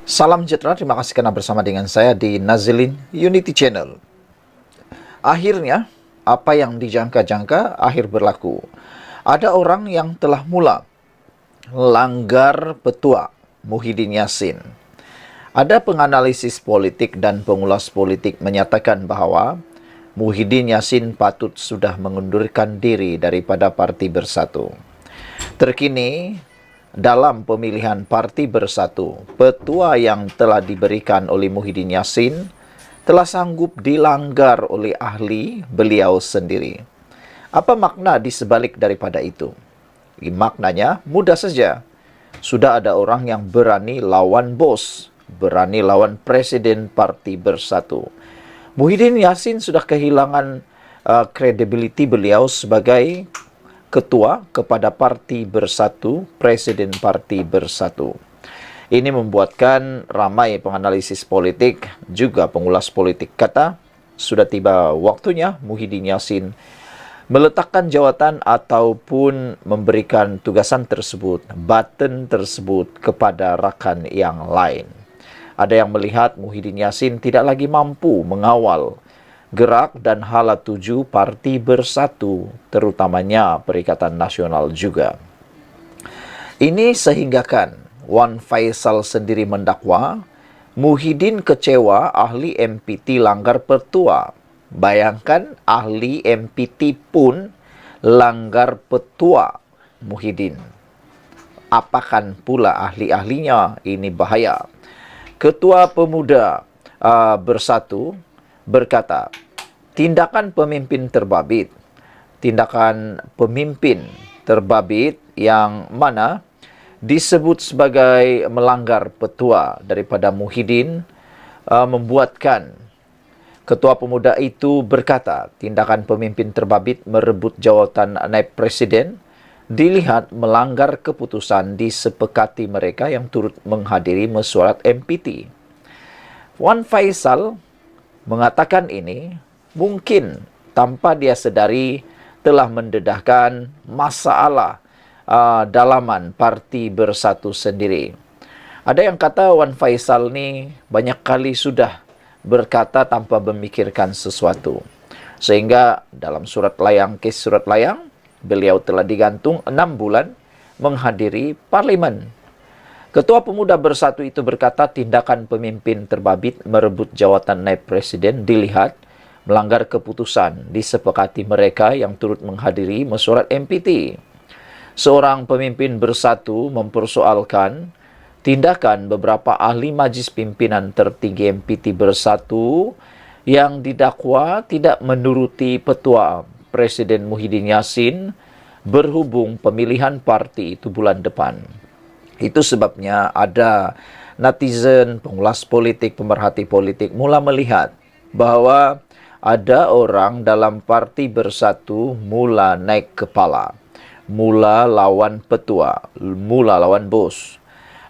Salam sejahtera, terima kasih karena bersama dengan saya di Nazilin Unity Channel. Akhirnya, apa yang dijangka-jangka akhir berlaku. Ada orang yang telah mula langgar petua Muhyiddin Yassin. Ada penganalisis politik dan pengulas politik menyatakan bahwa Muhyiddin Yassin patut sudah mengundurkan diri daripada Parti Bersatu. Terkini, dalam pemilihan Parti Bersatu, petua yang telah diberikan oleh Muhyiddin Yassin telah sanggup dilanggar oleh ahli beliau sendiri. Apa makna di sebalik daripada itu? Maknanya mudah saja. Sudah ada orang yang berani lawan bos, berani lawan Presiden Parti Bersatu. Muhyiddin Yassin sudah kehilangan credibility beliau sebagai ketua kepada Parti Bersatu, Presiden Parti Bersatu. Ini membuatkan ramai penganalisis politik, juga pengulas politik kata, sudah tiba waktunya Muhyiddin Yassin meletakkan jawatan ataupun memberikan tugasan tersebut, baton tersebut kepada rakan yang lain. Ada yang melihat Muhyiddin Yassin tidak lagi mampu mengawal gerak dan hala tuju Parti Bersatu, terutamanya Perikatan Nasional juga. Ini sehinggakan Wan Faisal sendiri mendakwa Muhyiddin kecewa ahli MPT langgar petua. Bayangkan ahli MPT pun langgar petua Muhyiddin. Apakan pula ahli-ahlinya? Ini bahaya. Ketua Pemuda Bersatu berkata, tindakan pemimpin terbabit yang mana disebut sebagai melanggar petua daripada Muhyiddin membuatkan Ketua Pemuda itu berkata, tindakan pemimpin terbabit merebut jawatan naib presiden dilihat melanggar keputusan disepakati mereka yang turut menghadiri mesyuarat MPT. Wan Faisal mengatakan ini mungkin tanpa dia sedari telah mendedahkan masalah dalaman Parti Bersatu sendiri. Ada yang kata Wan Faisal ni banyak kali sudah berkata tanpa memikirkan sesuatu. Sehingga dalam kes surat layang, beliau telah digantung 6 bulan menghadiri parlimen. Ketua Pemuda Bersatu itu berkata tindakan pemimpin terbabit merebut jawatan naib presiden dilihat melanggar keputusan disepakati mereka yang turut menghadiri mesyuarat MPT. Seorang pemimpin bersatu mempersoalkan tindakan beberapa ahli majlis pimpinan tertinggi MPT Bersatu yang didakwa tidak menuruti petua Presiden Muhyiddin Yassin berhubung pemilihan parti itu bulan depan. Itu sebabnya ada netizen, pengulas politik, pemerhati politik mula melihat bahwa ada orang dalam Parti Bersatu mula naik kepala, mula lawan petua, mula lawan bos.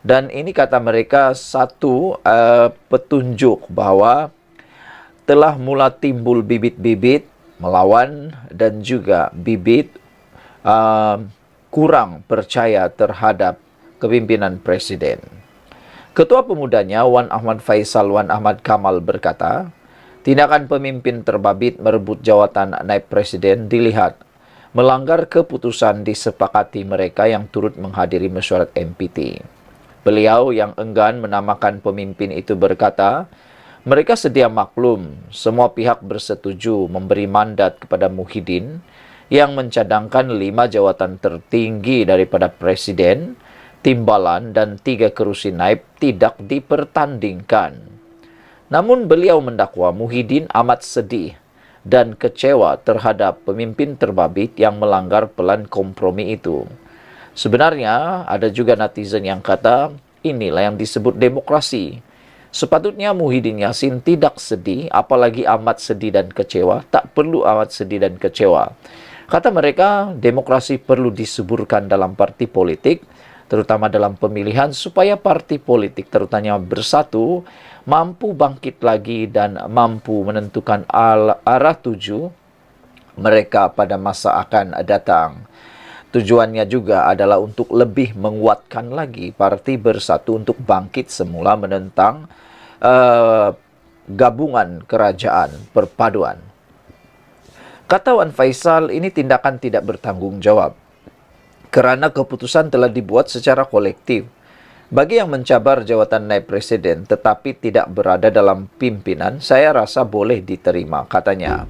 Dan ini kata mereka satu petunjuk bahwa telah mula timbul bibit-bibit melawan dan juga bibit kurang percaya terhadap kepimpinan presiden. Ketua Pemudanya Wan Ahmad Faisal Wan Ahmad Kamal berkata, tindakan pemimpin terbabit merebut jawatan naib presiden dilihat melanggar keputusan disepakati mereka yang turut menghadiri mesyuarat MPT. Beliau yang enggan menamakan pemimpin itu berkata, mereka sedia maklum semua pihak bersetuju memberi mandat kepada Muhyiddin yang mencadangkan 5 jawatan tertinggi daripada presiden, timbalan dan 3 kerusi naib tidak dipertandingkan. Namun beliau mendakwa Muhyiddin amat sedih dan kecewa terhadap pemimpin terbabit yang melanggar pelan kompromi itu. Sebenarnya ada juga netizen yang kata inilah yang disebut demokrasi. Sepatutnya Muhyiddin Yassin tidak sedih, apalagi amat sedih dan kecewa. Tak perlu amat sedih dan kecewa. Kata mereka, demokrasi perlu disuburkan dalam parti politik, terutama dalam pemilihan, supaya parti politik terutama bersatu, mampu bangkit lagi dan mampu menentukan arah tuju mereka pada masa akan datang. Tujuannya juga adalah untuk lebih menguatkan lagi Parti Bersatu untuk bangkit semula menentang uh, gabungan kerajaan perpaduan. Kata Wan Faisal, ini tindakan tidak bertanggung jawab kerana keputusan telah dibuat secara kolektif. Bagi yang mencabar jawatan naib presiden tetapi tidak berada dalam pimpinan, saya rasa boleh diterima, katanya.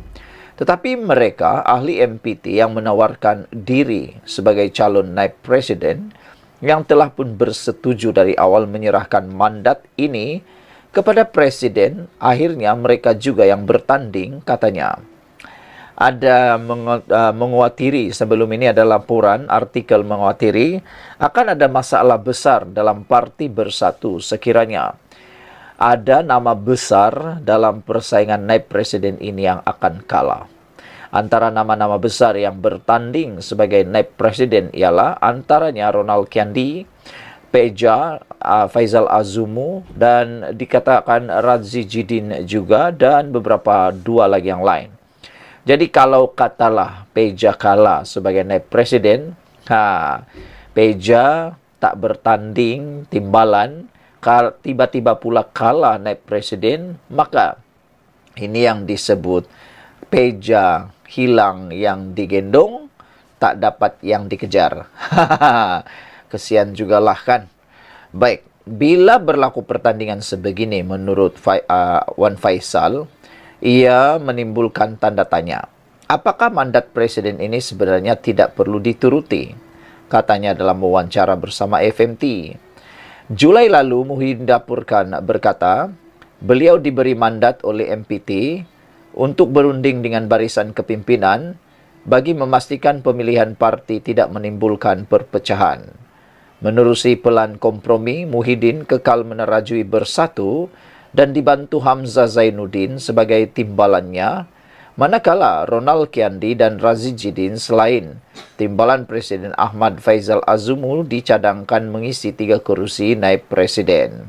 Tetapi mereka, ahli MPT yang menawarkan diri sebagai calon naib presiden, yang telah pun bersetuju dari awal menyerahkan mandat ini kepada presiden, akhirnya mereka juga yang bertanding, katanya. Ada mengkhawatir, sebelum ini ada laporan artikel mengkhawatir akan ada masalah besar dalam Parti Bersatu sekiranya ada nama besar dalam persaingan naib presiden ini yang akan kalah. Antara nama-nama besar yang bertanding sebagai naib presiden ialah antaranya Ronald Kiandi, Peja, Faizal Azumu, dan dikatakan Radzi Jidin juga, dan beberapa dua lagi yang lain. Jadi kalau katalah Peja kalah sebagai naib presiden, Peja tak bertanding timbalan, tiba-tiba pula kalah naib presiden, maka ini yang disebut Peja hilang yang digendong, tak dapat yang dikejar. Kesian jugalah kan. Baik, bila berlaku pertandingan sebegini menurut Wan Faisal, ia menimbulkan tanda tanya. Apakah mandat presiden ini sebenarnya tidak perlu dituruti? Katanya dalam wawancara bersama FMT. Julai lalu, Muhyiddin Dapurkan berkata, beliau diberi mandat oleh MPT untuk berunding dengan barisan kepimpinan bagi memastikan pemilihan parti tidak menimbulkan perpecahan. Menerusi pelan kompromi, Muhyiddin kekal menerajui Bersatu dan dibantu Hamzah Zainuddin sebagai timbalannya, manakala Ronald Kiandi dan Radzi Jidin selain timbalan Presiden Ahmad Faizal Azumu dicadangkan mengisi 3 kursi naib presiden.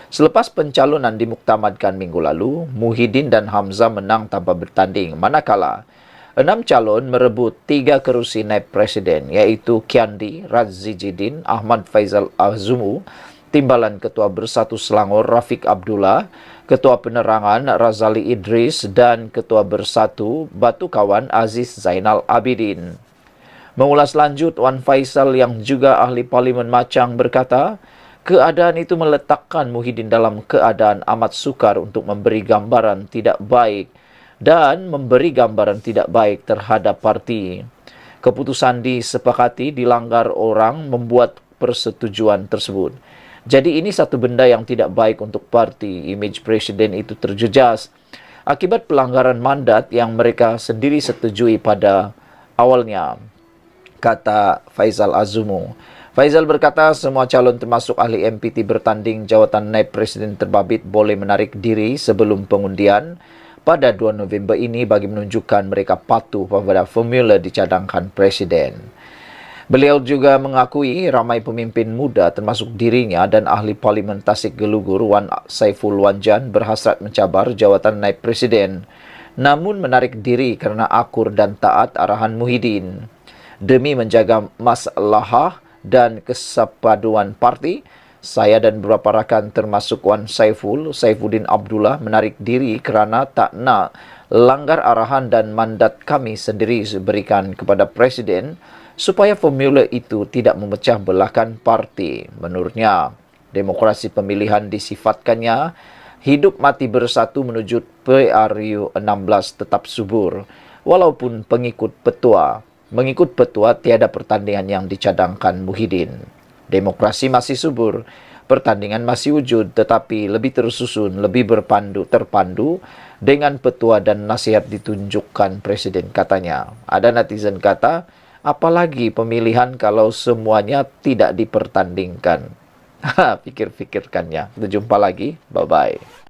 Selepas pencalonan dimuktamadkan minggu lalu, Muhyiddin dan Hamzah menang tanpa bertanding, manakala 6 calon merebut 3 kursi naib presiden, iaitu Kiandi, Radzi Jidin, Ahmad Faizal Azumu, Timbalan Ketua Bersatu Selangor Rafiq Abdullah, Ketua Penerangan Razali Idris, dan Ketua Bersatu Batu Kawan Aziz Zainal Abidin. Mengulas lanjut, Wan Faisal yang juga ahli Parlimen Machang berkata, keadaan itu meletakkan Muhyiddin dalam keadaan amat sukar untuk memberi gambaran tidak baik dan memberi gambaran tidak baik terhadap parti. Keputusan disepakati dilanggar orang membuat persetujuan tersebut. Jadi ini satu benda yang tidak baik untuk parti. Image presiden itu terjejas akibat pelanggaran mandat yang mereka sendiri setujui pada awalnya, kata Faizal Azumu. Faizal berkata semua calon termasuk ahli MPT bertanding jawatan naib presiden terbabit boleh menarik diri sebelum pengundian pada 2 November ini bagi menunjukkan mereka patuh pada formula dicadangkan presiden. Beliau juga mengakui ramai pemimpin muda termasuk dirinya dan ahli Parlimen Tasik Gelugur Wan Saiful Wanjan berhasrat mencabar jawatan naib presiden, namun menarik diri kerana akur dan taat arahan Muhyiddin. Demi menjaga maslahah dan kesepaduan parti, saya dan beberapa rakan termasuk Wan Saifuddin Abdullah menarik diri kerana tak nak langgar arahan dan mandat kami sendiri berikan kepada presiden supaya formula itu tidak memecah belahkan parti. Menurutnya, demokrasi pemilihan disifatkannya hidup mati bersatu menuju PRU 16 tetap subur, walaupun mengikut petua tiada pertandingan yang dicadangkan Muhyiddin. Demokrasi masih subur, pertandingan masih wujud, tetapi lebih tersusun, lebih terpandu dengan petua dan nasihat ditunjukkan presiden, katanya. Ada netizen kata, apalagi pemilihan kalau semuanya tidak dipertandingkan. Pikir-pikirkannya. Kita jumpa lagi. Bye-bye.